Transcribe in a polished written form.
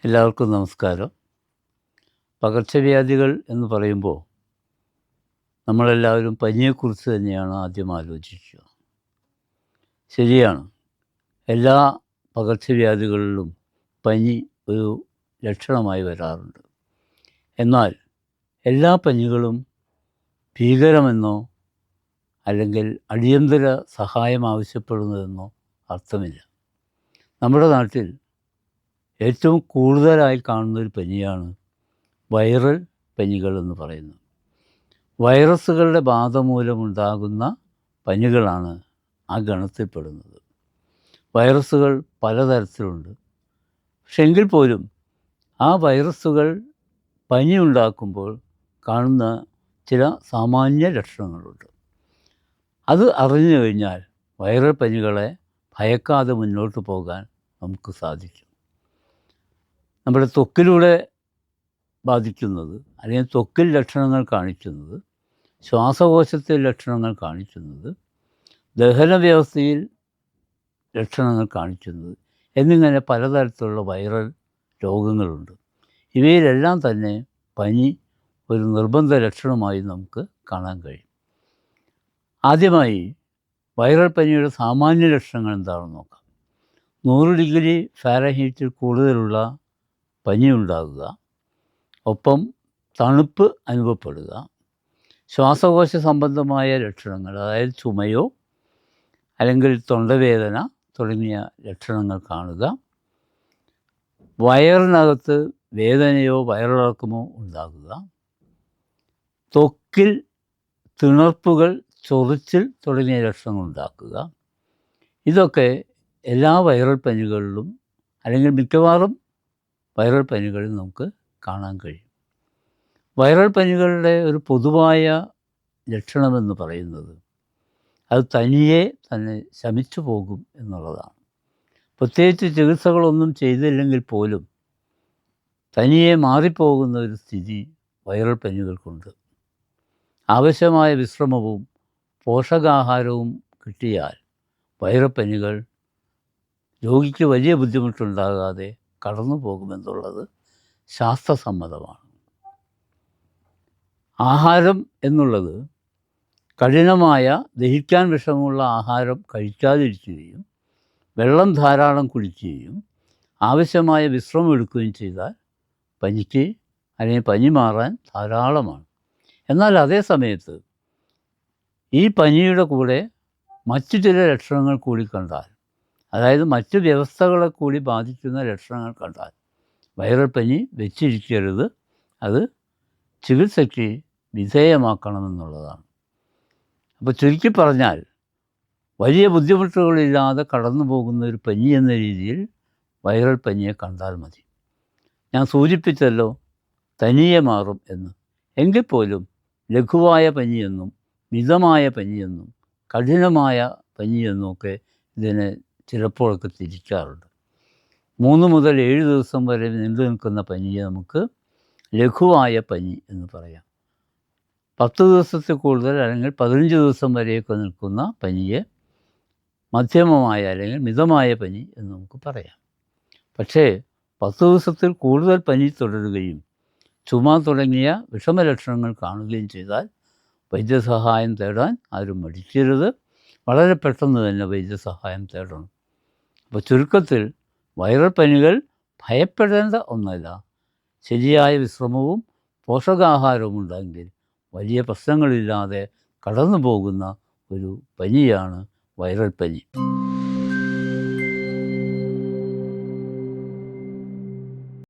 എല്ലാവർക്കും നമസ്കാരം. പകർച്ചവ്യാധികൾ എന്ന് പറയുമ്പോൾ നമ്മളെല്ലാവരും പനിയെക്കുറിച്ച് തന്നെയാണ് ആദ്യം ആലോചിക്കുക. ശരിയാണ്, എല്ലാ പകർച്ചവ്യാധികളിലും പനി ഒരു ലക്ഷണമായി വരാറുണ്ട്. എന്നാൽ എല്ലാ പനികളും ഭീകരമെന്നോ അല്ലെങ്കിൽ അടിയന്തര സഹായം ആവശ്യപ്പെടുന്നതെന്നോ അർത്ഥമില്ല. നമ്മുടെ നാട്ടിൽ ഏറ്റവും കൂടുതലായി കാണുന്നൊരു പനിയാണ് വൈറൽ പനികൾ എന്ന് പറയുന്നത്. വൈറസുകളുടെ ബാധ മൂലമുണ്ടാകുന്ന പനികളാണ് ആ ഗണത്തിൽപ്പെടുന്നത്. വൈറസുകൾ പലതരത്തിലുണ്ട്. പക്ഷെ എങ്കിൽ പോലും ആ വൈറസുകൾ പനി ഉണ്ടാക്കുമ്പോൾ കാണുന്ന ചില സാമാന്യ ലക്ഷണങ്ങളുണ്ട്. അത് അറിഞ്ഞു കഴിഞ്ഞാൽ വൈറൽ പനികളെ ഭയക്കാതെ മുന്നോട്ട് പോകാൻ നമുക്ക് സാധിക്കും. നമ്മുടെ ത്വക്കിലൂടെ ബാധിക്കുന്നത് അല്ലെങ്കിൽ ത്വക്കിൽ ലക്ഷണങ്ങൾ കാണിക്കുന്നത്, ശ്വാസകോശത്തിൽ ലക്ഷണങ്ങൾ കാണിക്കുന്നത്, ദഹന വ്യവസ്ഥയിൽ ലക്ഷണങ്ങൾ കാണിക്കുന്നത് എന്നിങ്ങനെ പലതരത്തിലുള്ള വൈറൽ രോഗങ്ങളുണ്ട്. ഇവയിലെല്ലാം തന്നെ പനി ഒരു നിർബന്ധ ലക്ഷണമായി നമുക്ക് കാണാൻ കഴിയും. ആദ്യമായി വൈറൽ പനിയുടെ സാമാന്യ ലക്ഷണങ്ങൾ എന്താണെന്ന് നോക്കാം. 100 ഡിഗ്രി ഫാരൻഹീറ്റിൽ കൂടുതലുള്ള പനി ഉണ്ടാകുക, ഒപ്പം തണുപ്പ് അനുഭവപ്പെടുക, ശ്വാസകോശ സംബന്ധമായ ലക്ഷണങ്ങൾ, അതായത് ചുമയോ അല്ലെങ്കിൽ തൊണ്ടവേദന തുടങ്ങിയ ലക്ഷണങ്ങൾ കാണുക, വയറിനകത്ത് വേദനയോ വയറിളക്കമോ ഉണ്ടാകുക, ത്വക്കിൽ തിണർപ്പുകൾ, ചൊറിച്ചിൽ തുടങ്ങിയ ലക്ഷണങ്ങൾ ഉണ്ടാക്കുക. ഇതൊക്കെ എല്ലാ വൈറൽ പനികളിലും അല്ലെങ്കിൽ മിക്കവാറും വൈറൽ പനികളിൽ നമുക്ക് കാണാൻ കഴിയും. വൈറൽ പനികളുടെ ഒരു പൊതുവായ ലക്ഷണമെന്ന് പറയുന്നത് അത് തനിയെ തന്നെ ശമിച്ചു പോകും എന്നുള്ളതാണ്. പ്രത്യേകിച്ച് ചികിത്സകളൊന്നും ചെയ്തില്ലെങ്കിൽ പോലും തനിയെ മാറിപ്പോകുന്ന ഒരു സ്ഥിതി വൈറൽ പനികൾക്കുണ്ട്. ആവശ്യമായ വിശ്രമവും പോഷകാഹാരവും കിട്ടിയാൽ വൈറൽ പനികൾ രോഗിക്ക് വലിയ ബുദ്ധിമുട്ടുണ്ടാകാതെ കടന്നു പോകുമെന്നുള്ളത് ശാസ്ത്രസമ്മതമാണ്. ആഹാരം എന്നുള്ളത് കഠിനമായ ദഹിക്കാൻ വിഷമുള്ള ആഹാരം കഴിക്കാതിരിക്കുകയും വെള്ളം ധാരാളം കുടിക്കുകയും ആവശ്യമായ വിശ്രമം എടുക്കുകയും ചെയ്താൽ പനിക്ക് അല്ലെങ്കിൽ പനി മാറാൻ ധാരാളമാണ്. എന്നാൽ അതേ സമയത്ത് ഈ പനിയുടെ കൂടെ മറ്റു ചില ലക്ഷണങ്ങൾ കൂടി കണ്ടാൽ, അതായത് മറ്റ് വ്യവസ്ഥകളെ കൂടി ബാധിക്കുന്ന ലക്ഷണങ്ങൾ കണ്ടാൽ വൈറൽ പനി വെച്ചിരിക്കരുത്, അത് ചികിത്സയ്ക്ക് വിധേയമാക്കണമെന്നുള്ളതാണ്. അപ്പോൾ ചുരുക്കി പറഞ്ഞാൽ വലിയ ബുദ്ധിമുട്ടുകളില്ലാതെ കടന്നു പോകുന്ന ഒരു പനി എന്ന രീതിയിൽ വൈറൽ പനിയെ കണ്ടാൽ മതി. ഞാൻ സൂചിപ്പിച്ചല്ലോ തനിയെ മാറും എന്ന്. എങ്കിൽ പോലും ലഘുവായ പനിയെന്നും മിതമായ പനിയെന്നും കഠിനമായ പനിയെന്നുമൊക്കെ ഇതിനെ ചിലപ്പോഴൊക്കെ തിരിക്കാറുണ്ട്. 3 മുതൽ 7 ദിവസം വരെ നീണ്ടു നിൽക്കുന്ന പനിയെ നമുക്ക് ലഘുവായ പനി എന്ന് പറയാം. 10 ദിവസത്തിൽ കൂടുതൽ അല്ലെങ്കിൽ 15 ദിവസം വരെയൊക്കെ നിൽക്കുന്ന പനിയെ മധ്യമമായ അല്ലെങ്കിൽ മിതമായ പനി എന്ന് നമുക്ക് പറയാം. പക്ഷേ 10 ദിവസത്തിൽ കൂടുതൽ പനി തുടരുകയും ചുമ തുടങ്ങിയ വിഷമലക്ഷണങ്ങൾ കാണുകയും ചെയ്താൽ വൈദ്യസഹായം തേടാൻ ആരും മടിക്കരുത്. വളരെ പെട്ടെന്ന് തന്നെ വൈദ്യസഹായം തേടണം. അപ്പോൾ ചുരുക്കത്തിൽ വൈറൽ പനികൾ ഭയപ്പെടേണ്ട ഒന്നല്ല. ശരിയായ വിശ്രമവും പോഷകാഹാരവും ഉണ്ടെങ്കിൽ വലിയ പ്രശ്നങ്ങളില്ലാതെ കടന്നു പോകുന്ന ഒരു പനിയാണ് വൈറൽ പനി.